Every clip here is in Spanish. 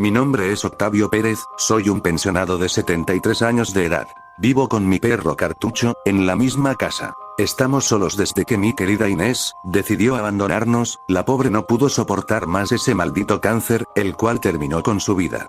Mi nombre es Octavio Pérez, soy un pensionado de 73 años de edad. Vivo con mi perro Cartucho, en la misma casa. Estamos solos desde que mi querida Inés decidió abandonarnos. La pobre no pudo soportar más ese maldito cáncer, el cual terminó con su vida.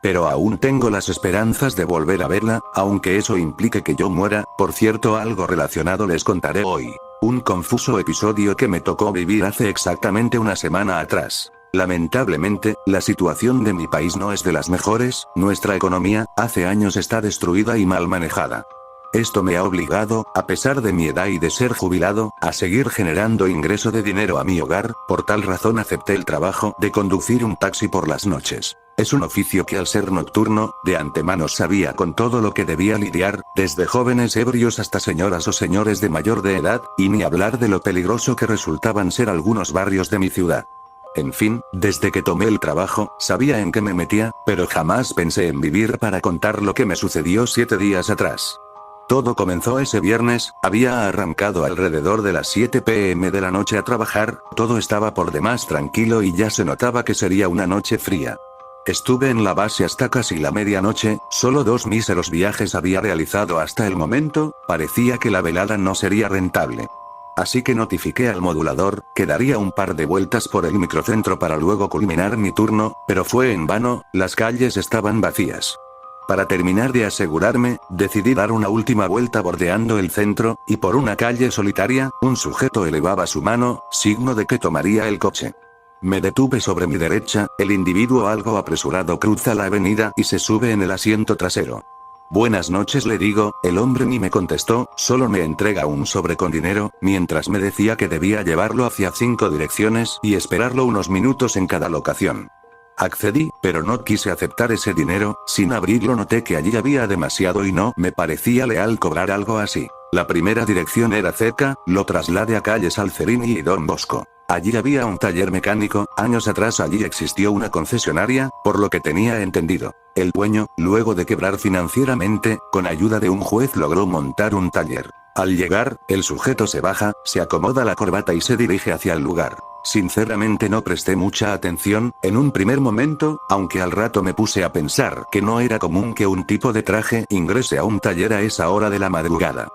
Pero aún tengo las esperanzas de volver a verla, aunque eso implique que yo muera. Por cierto, algo relacionado les contaré hoy. Un confuso episodio que me tocó vivir hace exactamente una semana atrás. Lamentablemente, la situación de mi país no es de las mejores. Nuestra economía, hace años está destruida y mal manejada. Esto me ha obligado, a pesar de mi edad y de ser jubilado, a seguir generando ingreso de dinero a mi hogar. Por tal razón acepté el trabajo de conducir un taxi por las noches. Es un oficio que al ser nocturno, de antemano sabía con todo lo que debía lidiar, desde jóvenes ebrios hasta señoras o señores de mayor de edad, y ni hablar de lo peligroso que resultaban ser algunos barrios de mi ciudad. En fin, desde que tomé el trabajo, sabía en qué me metía, pero jamás pensé en vivir para contar lo que me sucedió 7 días atrás. Todo comenzó ese viernes. Había arrancado alrededor de las 7 p.m. de la noche a trabajar, todo estaba por demás tranquilo y ya se notaba que sería una noche fría. Estuve en la base hasta casi la medianoche, solo 2 míseros viajes había realizado hasta el momento. Parecía que la velada no sería rentable. Así que notifiqué al modulador que daría un par de vueltas por el microcentro para luego culminar mi turno, pero fue en vano. Las calles estaban vacías. Para terminar de asegurarme, decidí dar una última vuelta bordeando el centro, y por una calle solitaria, un sujeto elevaba su mano, signo de que tomaría el coche. Me detuve sobre mi derecha. El individuo algo apresurado cruza la avenida y se sube en el asiento trasero. Buenas noches, le digo. El hombre ni me contestó, solo me entrega un sobre con dinero, mientras me decía que debía llevarlo hacia 5 direcciones y esperarlo unos minutos en cada locación. Accedí, pero no quise aceptar ese dinero. Sin abrirlo noté que allí había demasiado y no me parecía leal cobrar algo así. La primera dirección era cerca, lo trasladé a calle Salcerini y Don Bosco. Allí había un taller mecánico. Años atrás allí existió una concesionaria, por lo que tenía entendido. El dueño, luego de quebrar financieramente, con ayuda de un juez logró montar un taller. Al llegar, el sujeto se baja, se acomoda la corbata y se dirige hacia el lugar. Sinceramente no presté mucha atención, en un primer momento, aunque al rato me puse a pensar que no era común que un tipo de traje ingrese a un taller a esa hora de la madrugada.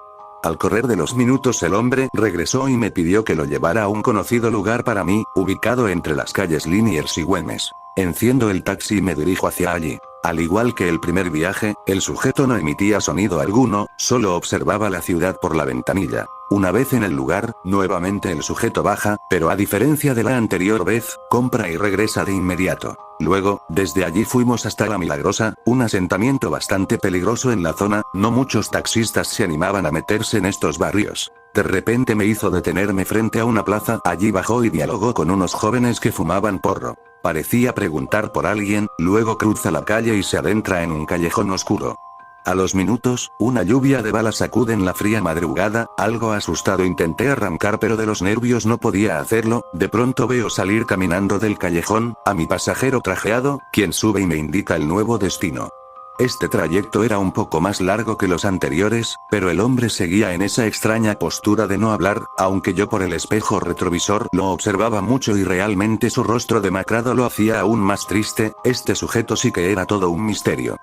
Al correr de los minutos el hombre regresó y me pidió que lo llevara a un conocido lugar para mí, ubicado entre las calles Liniers y Güemes. Enciendo el taxi y me dirijo hacia allí. Al igual que el primer viaje, el sujeto no emitía sonido alguno, solo observaba la ciudad por la ventanilla. Una vez en el lugar, nuevamente el sujeto baja, pero a diferencia de la anterior vez, compra y regresa de inmediato. Luego, desde allí fuimos hasta La Milagrosa, un asentamiento bastante peligroso en la zona. No muchos taxistas se animaban a meterse en estos barrios. De repente me hizo detenerme frente a una plaza. Allí bajó y dialogó con unos jóvenes que fumaban porro. Parecía preguntar por alguien, luego cruza la calle y se adentra en un callejón oscuro. A los minutos, una lluvia de balas sacude en la fría madrugada. Algo asustado intenté arrancar, pero de los nervios no podía hacerlo. De pronto veo salir caminando del callejón a mi pasajero trajeado, quien sube y me indica el nuevo destino. Este trayecto era un poco más largo que los anteriores, pero el hombre seguía en esa extraña postura de no hablar, aunque yo por el espejo retrovisor lo observaba mucho y realmente su rostro demacrado lo hacía aún más triste. Este sujeto sí que era todo un misterio.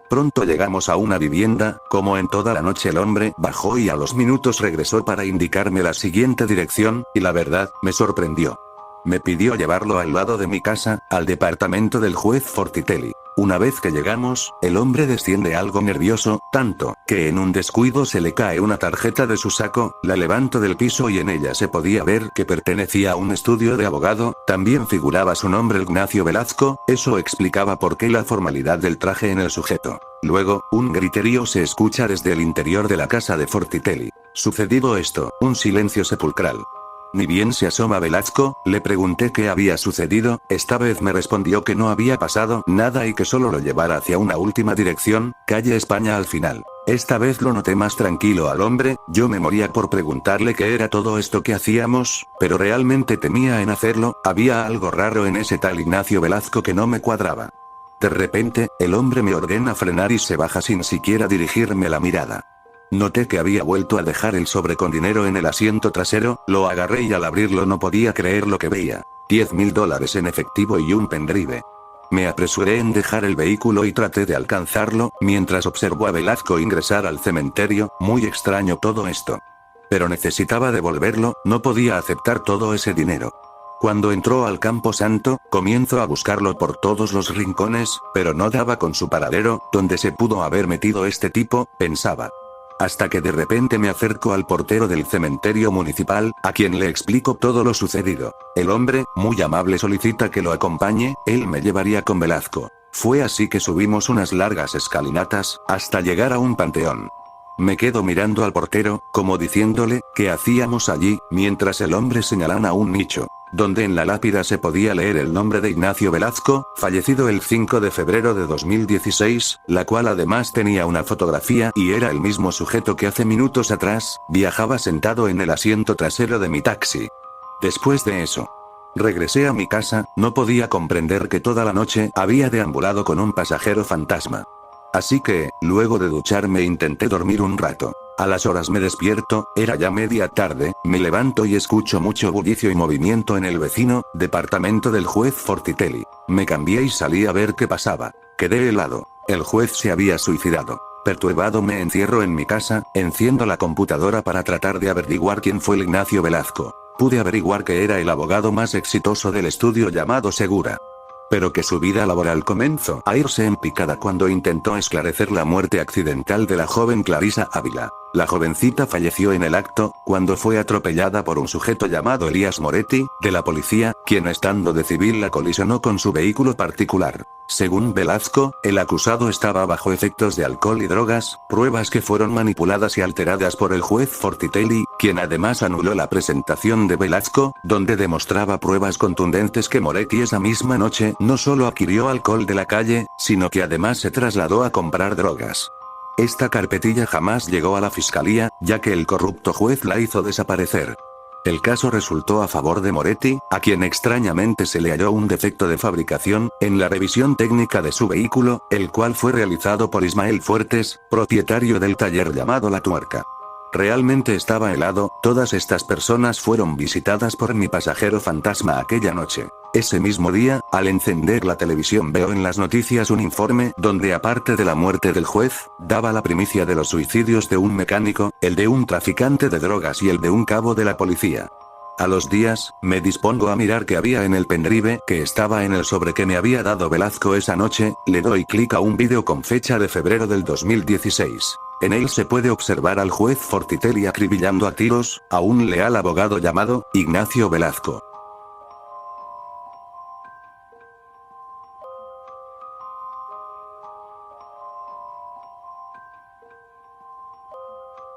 Pronto llegamos a una vivienda. Como en toda la noche el hombre bajó y a los minutos regresó para indicarme la siguiente dirección, y la verdad, me sorprendió. Me pidió llevarlo al lado de mi casa, al departamento del juez Fortitelli. Una vez que llegamos, el hombre desciende algo nervioso, tanto, que en un descuido se le cae una tarjeta de su saco. La levanto del piso y en ella se podía ver que pertenecía a un estudio de abogado. También figuraba su nombre, Ignacio Velasco. Eso explicaba por qué la formalidad del traje en el sujeto. Luego, un griterío se escucha desde el interior de la casa de Fortitelli. Sucedido esto, un silencio sepulcral. Ni bien se asoma Velasco, le pregunté qué había sucedido. Esta vez me respondió que no había pasado nada y que solo lo llevara hacia una última dirección, calle España al final. Esta vez lo noté más tranquilo al hombre. Yo me moría por preguntarle qué era todo esto que hacíamos, pero realmente temía en hacerlo. Había algo raro en ese tal Ignacio Velasco que no me cuadraba. De repente, el hombre me ordena frenar y se baja sin siquiera dirigirme la mirada. Noté que había vuelto a dejar el sobre con dinero en el asiento trasero. Lo agarré y al abrirlo no podía creer lo que veía. $10.000 en efectivo y un pendrive. Me apresuré en dejar el vehículo y traté de alcanzarlo, mientras observó a Velazco ingresar al cementerio. Muy extraño todo esto. Pero necesitaba devolverlo, no podía aceptar todo ese dinero. Cuando entró al Campo Santo, comienzo a buscarlo por todos los rincones, pero no daba con su paradero. ¿Dónde se pudo haber metido este tipo?, pensaba. Hasta que de repente me acerco al portero del cementerio municipal, a quien le explico todo lo sucedido. El hombre, muy amable, solicita que lo acompañe, él me llevaría con Velazco. Fue así que subimos unas largas escalinatas, hasta llegar a un panteón. Me quedo mirando al portero, como diciéndole, ¿qué hacíamos allí?, mientras el hombre señalaba un nicho, donde en la lápida se podía leer el nombre de Ignacio Velazco, fallecido el 5 de febrero de 2016, la cual además tenía una fotografía y era el mismo sujeto que hace minutos atrás, viajaba sentado en el asiento trasero de mi taxi. Después de eso, regresé a mi casa, no podía comprender que toda la noche había deambulado con un pasajero fantasma. Así que, luego de ducharme intenté dormir un rato. A las horas me despierto, era ya media tarde, me levanto y escucho mucho bullicio y movimiento en el vecino departamento del juez Fortitelli. Me cambié y salí a ver qué pasaba. Quedé helado. El juez se había suicidado. Perturbado me encierro en mi casa, enciendo la computadora para tratar de averiguar quién fue el Ignacio Velazco. Pude averiguar que era el abogado más exitoso del estudio llamado Segura. Pero que su vida laboral comenzó a irse en picada cuando intentó esclarecer la muerte accidental de la joven Clarisa Ávila. La jovencita falleció en el acto, cuando fue atropellada por un sujeto llamado Elías Moretti, de la policía, quien estando de civil la colisionó con su vehículo particular. Según Velazco, el acusado estaba bajo efectos de alcohol y drogas, pruebas que fueron manipuladas y alteradas por el juez Fortitelli, quien además anuló la presentación de Velazco, donde demostraba pruebas contundentes que Moretti esa misma noche no solo adquirió alcohol de la calle, sino que además se trasladó a comprar drogas. Esta carpetilla jamás llegó a la fiscalía, ya que el corrupto juez la hizo desaparecer. El caso resultó a favor de Moretti, a quien extrañamente se le halló un defecto de fabricación en la revisión técnica de su vehículo, el cual fue realizado por Ismael Fuertes, propietario del taller llamado La Tuerca. Realmente estaba helado. Todas estas personas fueron visitadas por mi pasajero fantasma aquella noche. Ese mismo día, al encender la televisión veo en las noticias un informe donde aparte de la muerte del juez, daba la primicia de los suicidios de un mecánico, el de un traficante de drogas y el de un cabo de la policía. A los días, me dispongo a mirar qué había en el pendrive que estaba en el sobre que me había dado Velazco esa noche, le doy clic a un vídeo con fecha de febrero del 2016. En él se puede observar al juez Fortitelli acribillando a tiros a un leal abogado llamado Ignacio Velazco.